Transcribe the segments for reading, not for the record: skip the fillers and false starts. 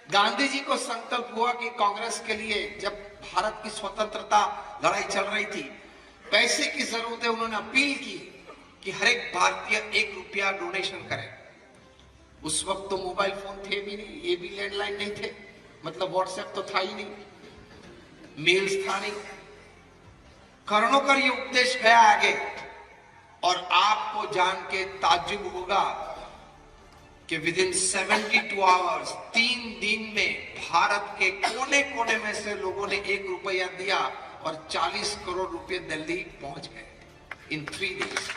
गांधी जी को संकल्प हुआ कि कांग्रेस के लिए जब भारत की स्वतंत्रता लड़ाई चल रही थी, पैसे की जरूरत है, उन्होंने अपील की कि हर एक भारतीय 1 रुपया डोनेशन करे। उस वक्त तो मोबाइल फोन थे भी नहीं, ये भी लैंडलाइन नहीं थे, मतलब व्हाट्सएप तो था ही नहीं, मेल्स था नहीं। करोड़ों का ये उपदेश गया आगे, और आपको जान के ताज्जुब होगा कि विद इन 72 आवर्स, 3 दिन में भारत के कोने कोने में से लोगों ने 1 रुपया दिया और 40 करोड़ रुपए दिल्ली पहुंच गए इन 3 डेज।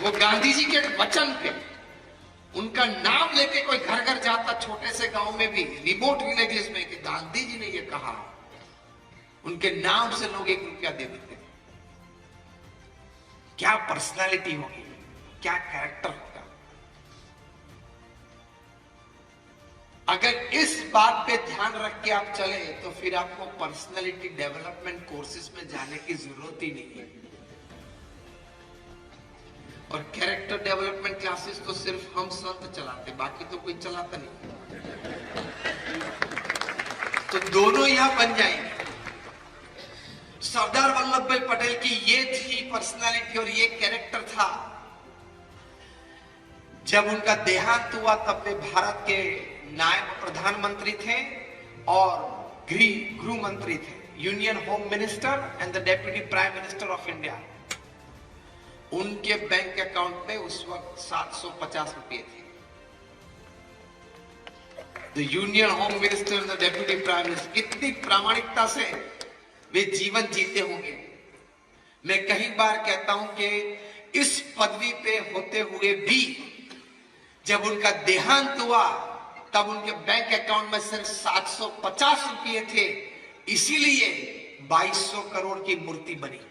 वो गांधी जी के वचन पे, उनका नाम लेके कोई घर घर जाता, छोटे से गांव में भी, रिमोट विलेजेस में, कि गांधी जी ने ये कहा, उनके नाम से लोग 1 रुपया दे देते। क्या पर्सनालिटी होगी, क्या कैरेक्टर होगा। अगर इस बात पे ध्यान रख के आप चले तो फिर आपको पर्सनालिटी डेवलपमेंट कोर्सेज में जाने की जरूरत ही नहीं है। और कैरेक्टर डेवलपमेंट क्लासेस तो सिर्फ हम संत चलाते, बाकी तो कोई चलाता नहीं। तो दोनों यहां बन जाएंगे। सरदार वल्लभ भाई पटेल की ये थी पर्सनालिटी और ये कैरेक्टर था। जब उनका देहांत हुआ तब वे भारत के नायब प्रधानमंत्री थे और गृह मंत्री थे, union home minister and the deputy prime minister of India. उनके बैंक अकाउंट में उस वक्त 750 रुपए थे। The union home minister and the deputy prime minister, कितनी प्रामाणिकता से वे जीवन जीते होंगे। मैं कई बार कहता हूं कि इस पदवी पे होते हुए भी जब उनका देहांत हुआ तब उनके बैंक अकाउंट में सिर्फ 750 रुपये थे, इसीलिए 2200 करोड़ की मूर्ति बनी।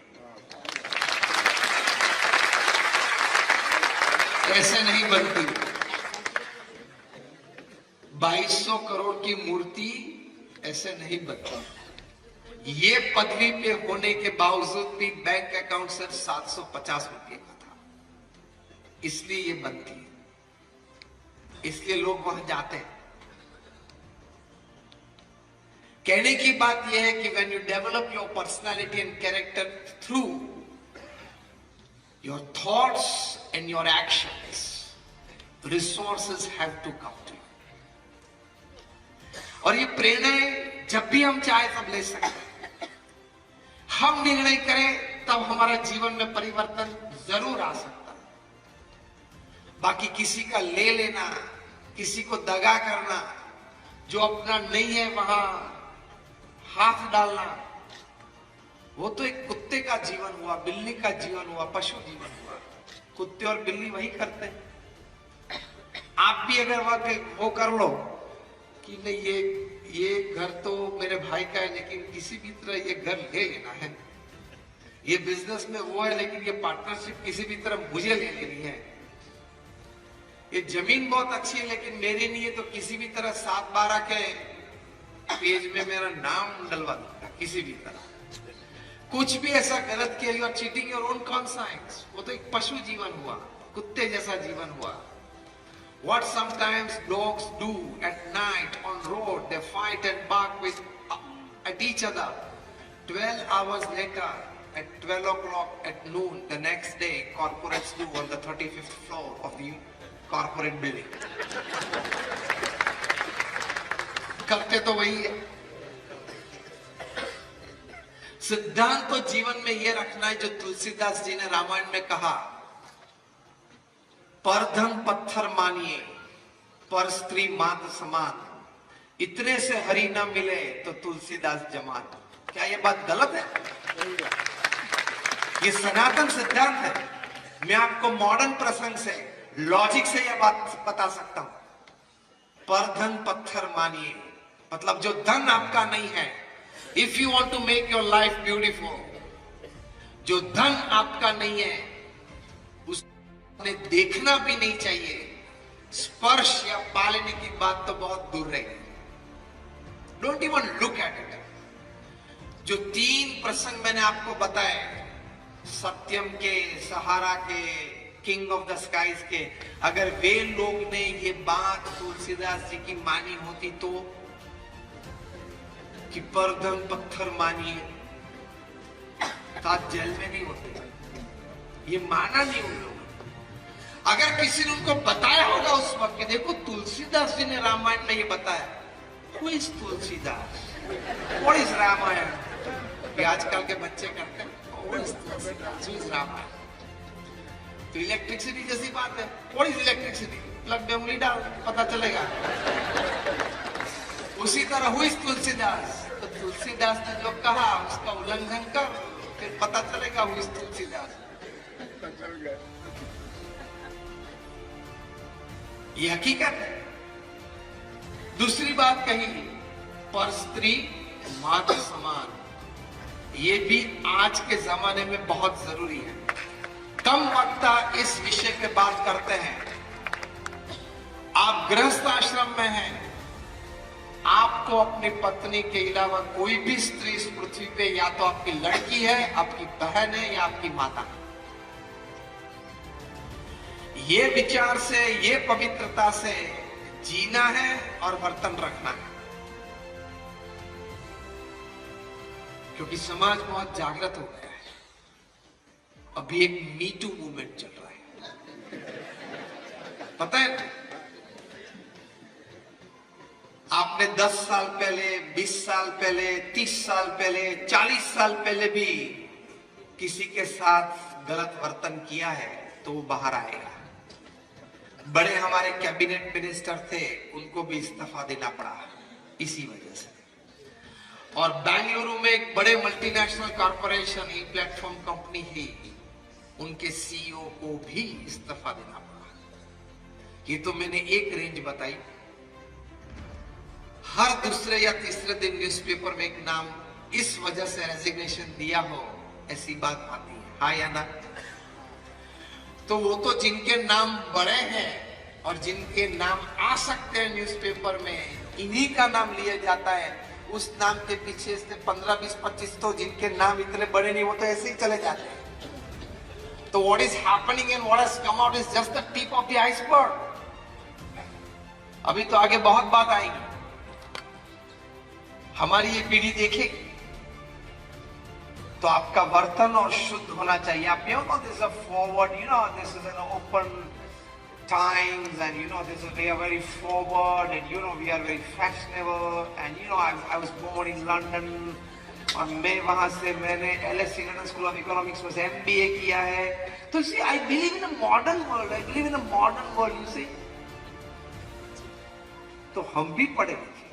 ऐसे नहीं बनती। 2200 करोड़ की मूर्ति ऐसे नहीं बनती। ये पदवी पे होने के बावजूद भी बैंक अकाउंट सिर्फ 750 रुपये का था, इसलिए ये बनती है, इसलिए लोग वहां जाते हैं। कहने की बात यह है कि when you develop your personality and character through your thoughts and your actions, resources have to come to you. और ये प्रेरणाएं जब भी हम चाहे तब ले सकते हैं। हम निर्णय करें तब हमारा जीवन में परिवर्तन जरूर आ सकता है। बाकी किसी का ले लेना, किसी को दगा करना, जो अपना नहीं है वहां हाथ डालना, वो तो एक कुत्ते का जीवन हुआ, बिल्ली का जीवन हुआ, पशु जीवन हुआ। कुत्ते और बिल्ली वही करते हैं। आप भी अगर वो कर लो कि नहीं, ये घर तो मेरे भाई का है, लेकिन किसी भी तरह ये घर ले लेना है, ये बिजनेस में वो है, लेकिन ये पार्टनरशिप किसी भी तरह मुझे ले लेनी है, ये जमीन बहुत अच्छी है लेकिन मेरी नहीं है, तो किसी भी तरह 7/12 के पेज में मेरा नाम डलवा दूंगा, किसी भी तरह। कुछ भी ऐसा गलत किया, you are cheating your own conscience. वो तो एक पशु जीवन हुआ, कुत्ते जैसा जीवन हुआ। What sometimes dogs do at night on road, they fight and bark at each other. 12 hours later, at 12 o'clock at noon, the next day, corporates do on the 35th floor of the corporate building. करते तो वही है। सिद्धांत तो जीवन में यह रखना है जो तुलसीदास जी ने रामायण में कहा, पर धन पत्थर मानिए, पर स्त्री मात समान, इतने से हरि न मिले तो तुलसीदास जमान। क्या ये बात गलत है? ये सनातन सिद्धांत है। मैं आपको मॉडर्न प्रसंग से, लॉजिक से यह बात बता सकता हूं। पर धन पत्थर मानिए, मतलब जो धन आपका नहीं है, if you want to make your life beautiful, जो धन आपका नहीं है उसे देखना भी नहीं चाहिए। स्पर्श या पालने की बात तो बहुत दूर रही। Don't even look at it. जो 3 प्रसंग मैंने आपको बताए, सत्यम के, सहारा के, किंग ऑफ द स्काईज के, अगर वे लोग ने ये बात तुलसीदास जी की मानी होती तो, कि परदम पत्थर मानिए, तो आज जेल में नहीं होते। ये माना नहीं उन लोगों ने। अगर किसी ने उनको बताया होगा उस वक्त, देखो तुलसीदास जी ने रामायण में ये बताया, Who is Tulsidas? What is Ramayan? ये आजकल के बच्चे करते हैं, What is Tulsidas? Who is Ramayan? तो इलेक्ट्रिसिटी जैसी बात है। What is electricity? प्लग में उंगली डाल, पता चलेगा। उसी तरह Who is तुलसीदास? तो तुलसीदास ने जो कहा उसका उल्लंघन कर, फिर पता चलेगा Who is तुलसीदास। ये हकीकत है। दूसरी बात कही, पर स्त्री माता समान, ये भी आज के जमाने में बहुत जरूरी है। कम वक्ता इस विषय पे बात करते हैं। आप गृहस्थ आश्रम में हैं, आपको अपनी पत्नी के अलावा कोई भी स्त्री इस पृथ्वी पे या तो आपकी लड़की है, आपकी बहन है या आपकी माता है। ये विचार से, ये पवित्रता से जीना है और बर्तन रखना है, क्योंकि समाज बहुत जागृत हो गया है। अभी एक मी टू मूवमेंट चल रहा है, पता है? आपने 10 साल पहले, 20 साल पहले, 30 साल पहले, 40 साल पहले भी किसी के साथ गलत वर्तन किया है तो वो बाहर आएगा। बड़े हमारे कैबिनेट मिनिस्टर थे, उनको भी इस्तीफा देना पड़ा इसी वजह से। और बेंगलुरु में एक बड़े मल्टीनेशनल कॉर्पोरेशन, ई प्लेटफॉर्म कंपनी है, उनके सीईओ को भी इस्तीफा देना पड़ा। ये तो मैंने एक रेंज बताई। हर दूसरे या तीसरे दिन न्यूज़पेपर में एक नाम इस वजह से रेजिग्नेशन दिया हो, ऐसी बात आती है, हाँ या ना? तो वो तो जिनके नाम बड़े हैं और जिनके नाम आ सकते हैं न्यूज़पेपर में, इन्हीं का नाम लिया जाता है। उस नाम के पीछे से 15, 20, 25 तो जिनके नाम इतने बड़े नहीं होते, ऐसे ही चले जाते हैं। तो what is happening and what has come out is just the tip of the iceberg. अभी तो आगे बहुत बात आएगी, हमारी ये पीढ़ी देखेगी। तो आपका बर्तन और शुद्ध होना चाहिए। आप this is a forward, this is an open times, and this is we are very forward, and we are very fashionable, and I was born in London, और मैं वहां से मैंने LSE London School of Economics में से MBA किया है। तो see, I believe in a modern world. I believe in a modern world, you see. तो हम भी पढ़े लिखे,